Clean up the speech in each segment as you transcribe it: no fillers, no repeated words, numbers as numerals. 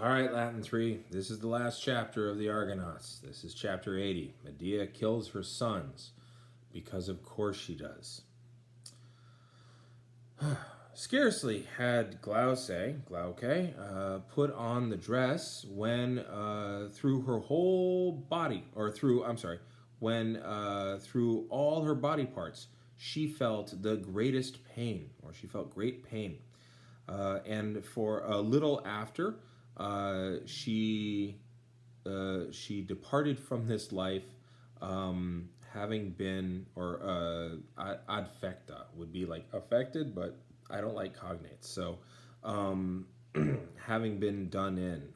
All right, Latin 3. This is the last chapter of the Argonauts. This is chapter 80. Medea kills her sons, because of course she does. Scarcely had Glauce, put on the dress when through her whole body, or through, I'm sorry, when through all her body parts, she felt the greatest pain, or she felt great pain. And for a little after, she departed from this life, having been, or adfecta would be like affected, but I don't like cognates. So, having been done in,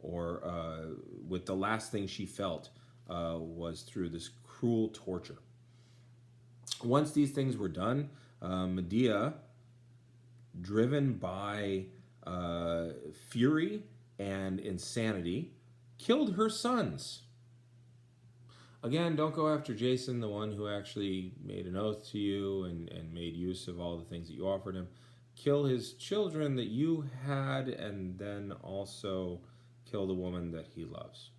or with the last thing she felt was through this cruel torture. Once these things were done, Medea, driven by fury and insanity, killed her sons. Again, don't go after Jason, the one who actually made an oath to you and made use of all the things that you offered him. Kill his children that you had, and then also kill the woman that he loves.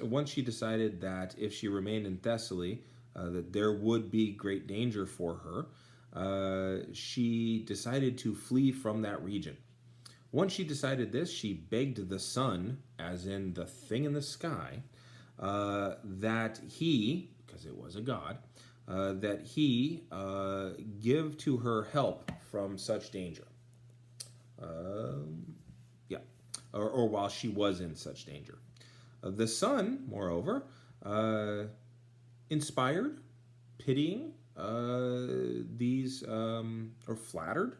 Once she decided that if she remained in Thessaly, that there would be great danger for her, she decided to flee from that region. Once she decided this, she begged the sun, as in the thing in the sky, that he, because it was a god, that he give to her help from such danger. Or while she was in such danger. The sun, moreover, inspired, pitying these, or flattered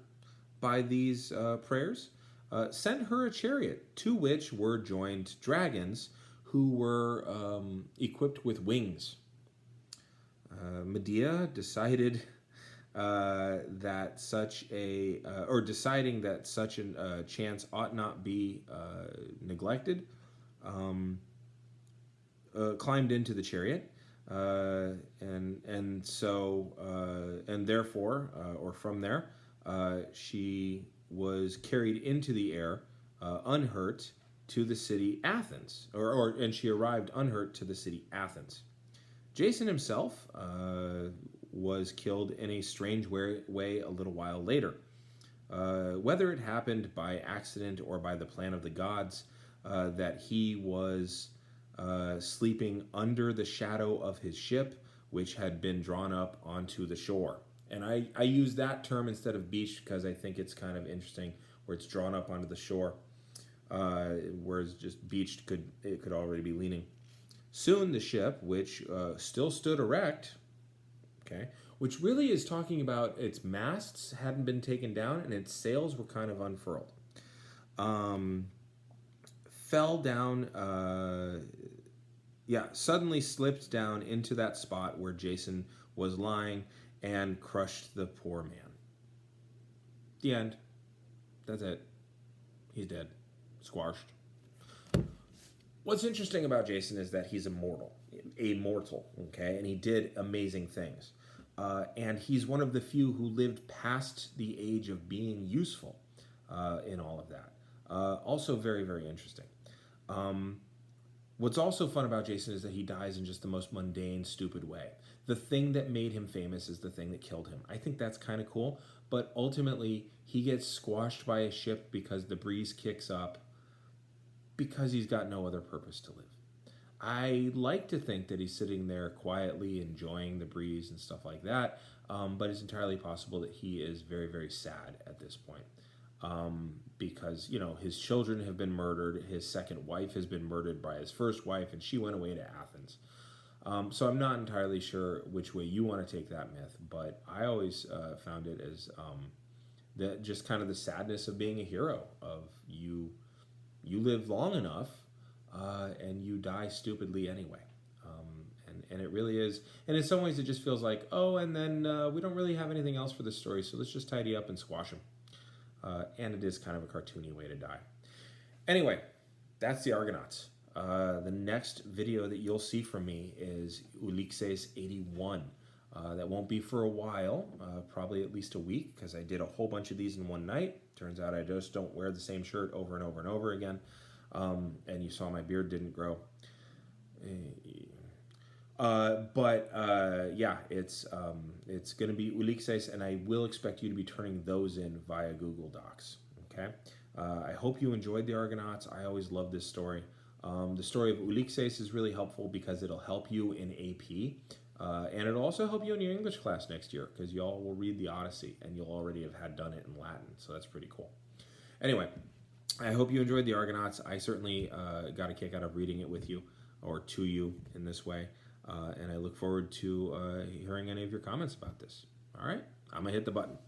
by these prayers, sent her a chariot, to which were joined dragons who were equipped with wings. Medea decided that such a, or deciding that such a chance ought not be neglected, climbed into the chariot, and therefore, or from there, she was carried into the air, unhurt, to the city Athens, and she arrived unhurt to the city Athens. Jason himself was killed in a strange way a little while later. Whether it happened by accident or by the plan of the gods, that he was sleeping under the shadow of his ship, which had been drawn up onto the shore. And I use that term instead of beach because I think it's kind of interesting, where it's drawn up onto the shore, whereas just beached could already be leaning. Soon the ship, which still stood erect, okay, which really is talking about its masts hadn't been taken down and its sails were kind of unfurled, fell down, suddenly slipped down into that spot where Jason was lying and crushed the poor man. The end. That's it. He's dead. Squashed. What's interesting about Jason is that he's immortal, okay? And he did amazing things. And he's one of the few who lived past the age of being useful in all of that. Also very, very interesting. What's also fun about Jason is that he dies in just the most mundane, stupid way. The thing that made him famous is the thing that killed him. I think that's kind of cool, but ultimately he gets squashed by a ship because the breeze kicks up, because he's got no other purpose to live. I like to think that he's sitting there quietly enjoying the breeze and stuff like that, but it's entirely possible that he is very, very sad at this point, because, his children have been murdered, his second wife has been murdered by his first wife, and she went away to Athens. So I'm not entirely sure which way you want to take that myth, but I always found it as just kind of the sadness of being a hero, of you live long enough, and you die stupidly anyway. And it really is. And in some ways it just feels like, and then we don't really have anything else for this story, so let's just tidy up and squash him. And it is kind of a cartoony way to die. Anyway, that's the Argonauts. The next video that you'll see from me is Ulixes 81. That won't be for a while, probably at least a week, because I did a whole bunch of these in one night. Turns out I just don't wear the same shirt over and over and over again. And you saw my beard didn't grow. Yeah, it's going to be Ulixes, and I will expect you to be turning those in via Google Docs. Okay. I hope you enjoyed the Argonauts. I always love this story. The story of Ulixes is really helpful because it'll help you in AP, and it'll also help you in your English class next year because y'all will read the Odyssey and you'll already have had done it in Latin, so that's pretty cool. Anyway, I hope you enjoyed the Argonauts. I certainly got a kick out of reading it with you or to you in this way, and I look forward to hearing any of your comments about this. All right, I'm gonna hit the button.